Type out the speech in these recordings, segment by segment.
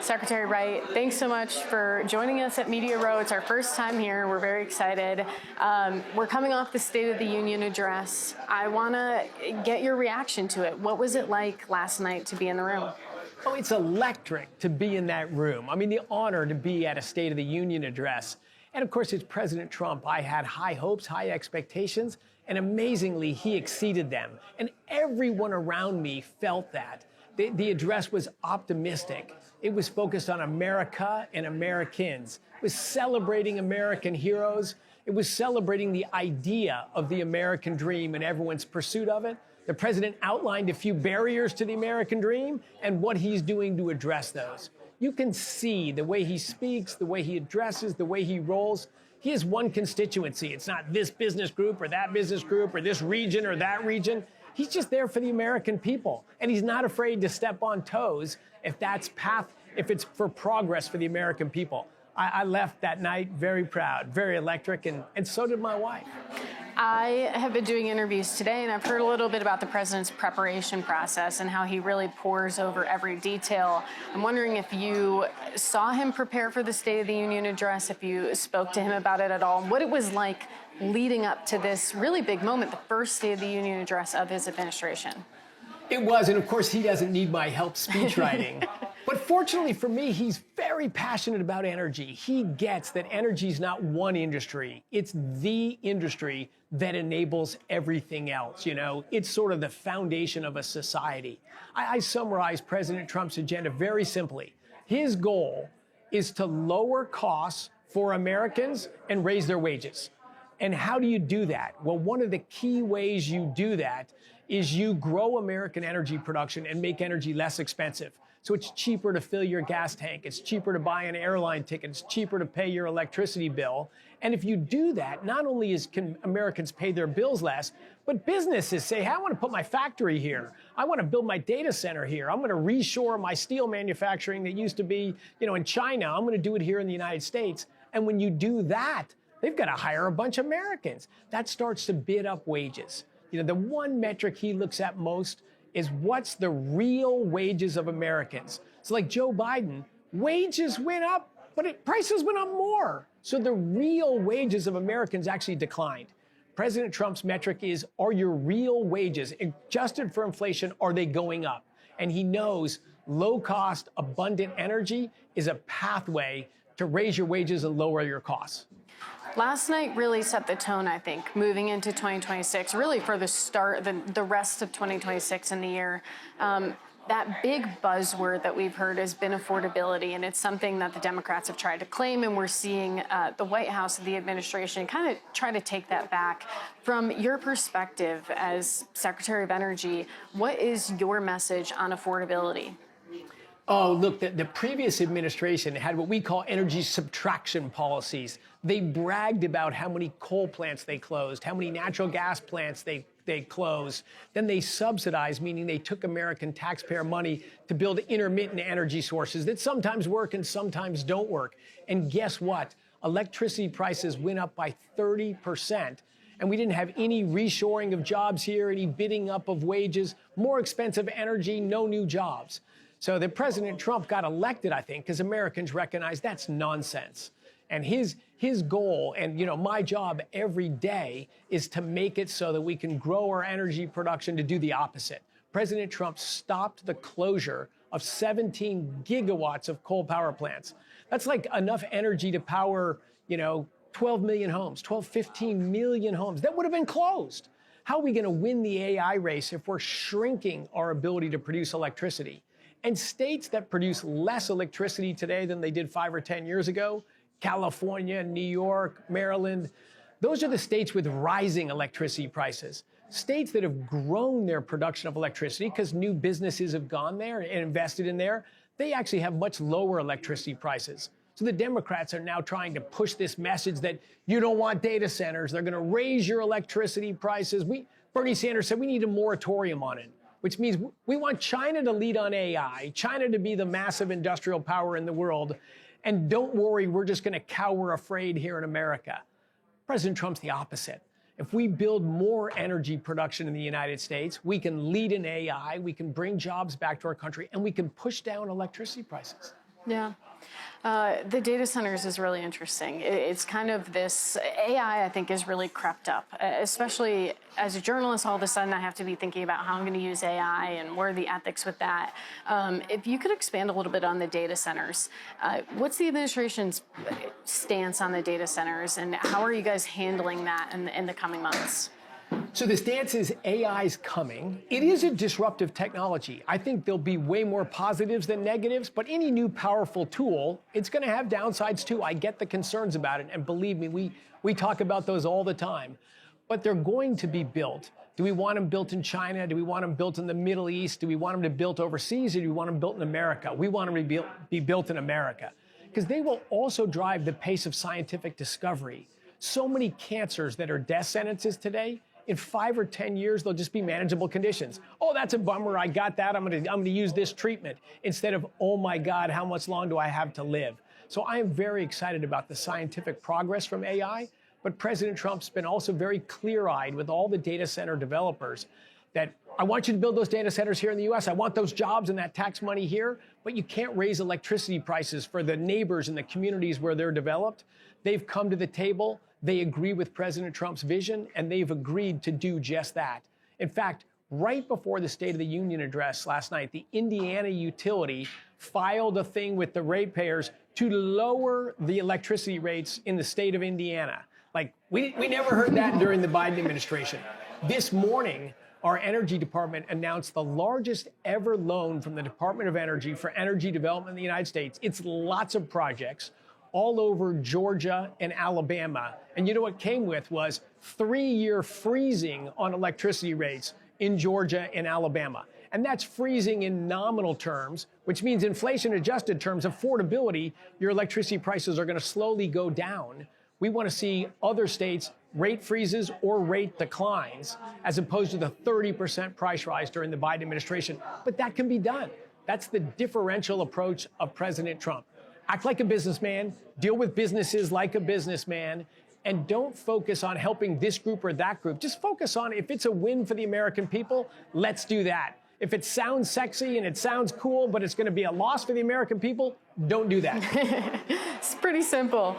Secretary Wright, thanks so much for joining us at Media Row. It's our first time here. We're very excited. We're coming off the State of the Union address. I want to get your reaction to it. What was it like last night to be in the room? Oh, it's electric to be in that room. I mean, the honor to be at a State of the Union address. And of course, it's President Trump. I had high hopes, high expectations, and amazingly, he exceeded them. And everyone around me felt that. The address was optimistic. It was focused on America and Americans. It was celebrating American heroes. It was celebrating the idea of the American dream and everyone's pursuit of it. The president outlined a few barriers to the American dream and what he's doing to address those. You can see the way he speaks, the way he addresses, the way he rolls. He has one constituency. It's not this business group or that business group or this region or that region. He's just there for the American people. And he's not afraid to step on toes if it's for progress for the American people. I left that night very proud, very electric, and so did my wife. I have been doing interviews today, and I've heard a little bit about the president's preparation process and how he really pores over every detail. I'm wondering if you saw him prepare for the State of the Union address, if you spoke to him about it at all, what it was like leading up to this really big moment, the first State of the Union address of his administration. It was, and of course, he doesn't need my help speech writing. But fortunately for me, he's very passionate about energy. He gets that energy is not one industry. It's the industry that enables everything else. You know, it's sort of the foundation of a society. I summarize President Trump's agenda very simply. His goal is to lower costs for Americans and raise their wages. And how do you do that? Well, one of the key ways you do that is you grow American energy production and make energy less expensive. So it's cheaper to fill your gas tank. It's cheaper to buy an airline ticket. It's cheaper to pay your electricity bill. And if you do that, not only can Americans pay their bills less, but businesses say, hey, I want to put my factory here. I want to build my data center here. I'm going to reshore my steel manufacturing that used to be, in China. I'm going to do it here in the United States. And when you do that, they've got to hire a bunch of Americans. That starts to bid up wages. The one metric he looks at most is what's the real wages of Americans. So like Joe Biden, wages went up, but prices went up more. So the real wages of Americans actually declined. President Trump's metric is, are your real wages, adjusted for inflation, are they going up? And he knows low-cost, abundant energy is a pathway to raise your wages and lower your costs. Last night really set the tone, I think, moving into 2026, really for the rest of 2026 in the year. That big buzzword that we've heard has been affordability, and it's something that the Democrats have tried to claim, and we're seeing the White House and the administration kind of try to take that back. From your perspective as Secretary of Energy, what is your message on affordability? Oh, look, the previous administration had what we call energy subtraction policies. They bragged about how many coal plants they closed, how many natural gas plants they closed. Then they subsidized, meaning they took American taxpayer money to build intermittent energy sources that sometimes work and sometimes don't work. And guess what? Electricity prices went up by 30%. And we didn't have any reshoring of jobs here, any bidding up of wages, more expensive energy, no new jobs. So that President Trump got elected, I think, because Americans recognize that's nonsense. And his goal, and my job every day, is to make it so that we can grow our energy production to do the opposite. President Trump stopped the closure of 17 gigawatts of coal power plants. That's like enough energy to power, 12 million homes, 15 million homes. That would have been closed. How are we going to win the AI race if we're shrinking our ability to produce electricity? And states that produce less electricity today than they did 5 or 10 years ago, California, New York, Maryland, those are the states with rising electricity prices. States that have grown their production of electricity because new businesses have gone there and invested in there, they actually have much lower electricity prices. So the Democrats are now trying to push this message that you don't want data centers. They're going to raise your electricity prices. Bernie Sanders said we need a moratorium on it, which means we want China to lead on AI, China to be the massive industrial power in the world. And don't worry, we're just going to cower afraid here in America. President Trump's the opposite. If we build more energy production in the United States, we can lead in AI, we can bring jobs back to our country, and we can push down electricity prices. Yeah. The data centers is really interesting. It's kind of this AI, I think, is really crept up, especially as a journalist. All of a sudden, I have to be thinking about how I'm going to use AI and where are the ethics with that. If you could expand a little bit on the data centers, what's the administration's stance on the data centers, and how are you guys handling that in the coming months? So the stance is AI's coming. It is a disruptive technology. I think there'll be way more positives than negatives, but any new powerful tool, it's going to have downsides too. I get the concerns about it, and believe me, we talk about those all the time. But they're going to be built. Do we want them built in China? Do we want them built in the Middle East? Do we want them to be built overseas, or do we want them built in America? We want them to be built in America, because they will also drive the pace of scientific discovery. So many cancers that are death sentences today, in 5 or 10 years, they'll just be manageable conditions. Oh, that's a bummer. I got that. I'm gonna use this treatment, instead of, oh my God, how much long do I have to live? So I am very excited about the scientific progress from AI, but President Trump's been also very clear-eyed with all the data center developers that I want you to build those data centers here in the US. I want those jobs and that tax money here, but you can't raise electricity prices for the neighbors and the communities where they're developed. They've come to the table. They agree with President Trump's vision, and they've agreed to do just that. In fact, right before the State of the Union address last night, the Indiana utility filed a thing with the ratepayers to lower the electricity rates in the state of Indiana. Like, we never heard that during the Biden administration. This morning, our Energy Department announced the largest ever loan from the Department of Energy for energy development in the United States. It's lots of projects all over Georgia and Alabama. And you know what came with was 3-year freezing on electricity rates in Georgia and Alabama. And that's freezing in nominal terms, which means inflation-adjusted terms, affordability, your electricity prices are going to slowly go down. We want to see other states rate freezes or rate declines, as opposed to the 30% price rise during the Biden administration. But that can be done. That's the differential approach of President Trump. Act like a businessman, deal with businesses like a businessman, and don't focus on helping this group or that group. Just focus on, if it's a win for the American people, let's do that. If it sounds sexy and it sounds cool, but it's going to be a loss for the American people, don't do that. It's pretty simple.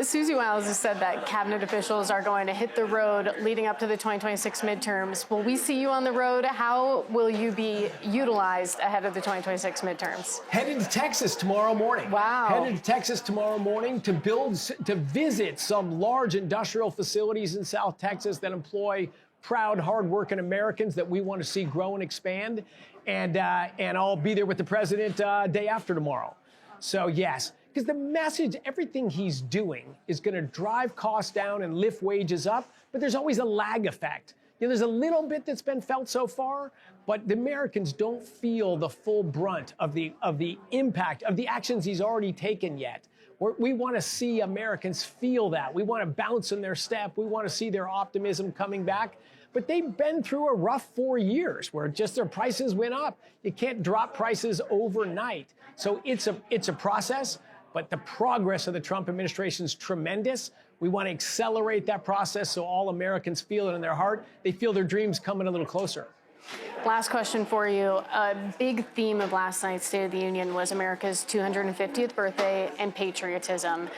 Susie Wiles has said that cabinet officials are going to hit the road leading up to the 2026 midterms. Will we see you on the road? How will you be utilized ahead of the 2026 midterms? Headed to Texas tomorrow morning. Wow. Headed to Texas tomorrow morning to visit some large industrial facilities in South Texas that employ proud, hardworking Americans that we want to see grow and expand. And I'll be there with the president day after tomorrow. So yes, because the message, everything he's doing is going to drive costs down and lift wages up, but there's always a lag effect. You know, there's a little bit that's been felt so far, but the Americans don't feel the full brunt of the impact of the actions he's already taken yet. We want to see Americans feel that. We want to bounce in their step. We want to see their optimism coming back. But they've been through a rough 4 years where just their prices went up. You can't drop prices overnight. So it's a process, but the progress of the Trump administration is tremendous. We want to accelerate that process so all Americans feel it in their heart. They feel their dreams coming a little closer. Last question for you. A big theme of last night's State of the Union was America's 250th birthday and patriotism.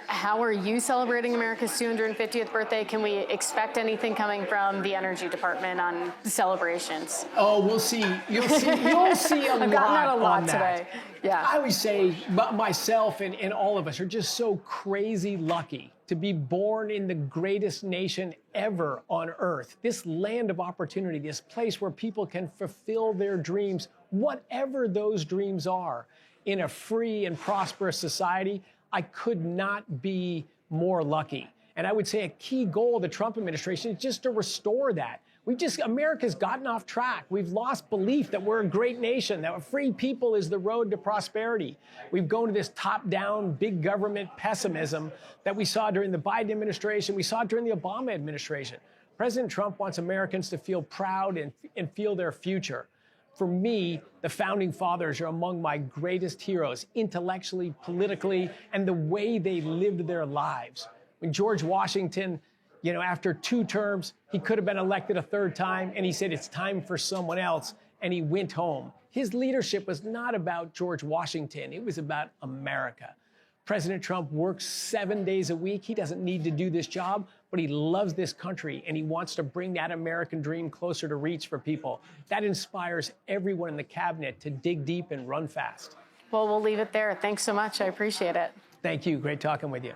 How are you celebrating America's 250th birthday? Can we expect anything coming from the Energy Department on celebrations? Oh, we'll see. You'll see I've gotten that a lot on today. Yeah. I would say myself and all of us are just so crazy lucky to be born in the greatest nation ever on earth. This land of opportunity, this place where people can fulfill their dreams, whatever those dreams are, in a free and prosperous society. I could not be more lucky. And I would say a key goal of the Trump administration is just to restore that. America's gotten off track. We've lost belief that we're a great nation, that a free people is the road to prosperity. We've gone to this top-down, big government pessimism that we saw during the Biden administration, we saw during the Obama administration. President Trump wants Americans to feel proud and feel their future. For me, the founding fathers are among my greatest heroes, intellectually, politically, and the way they lived their lives. When George Washington, after 2 terms, he could have been elected a 3rd time, and he said, it's time for someone else, and he went home. His leadership was not about George Washington. It was about America. President Trump works 7 days a week. He doesn't need to do this job, but he loves this country, and he wants to bring that American dream closer to reach for people. That inspires everyone in the cabinet to dig deep and run fast. Well, we'll leave it there. Thanks so much. I appreciate it. Thank you. Great talking with you.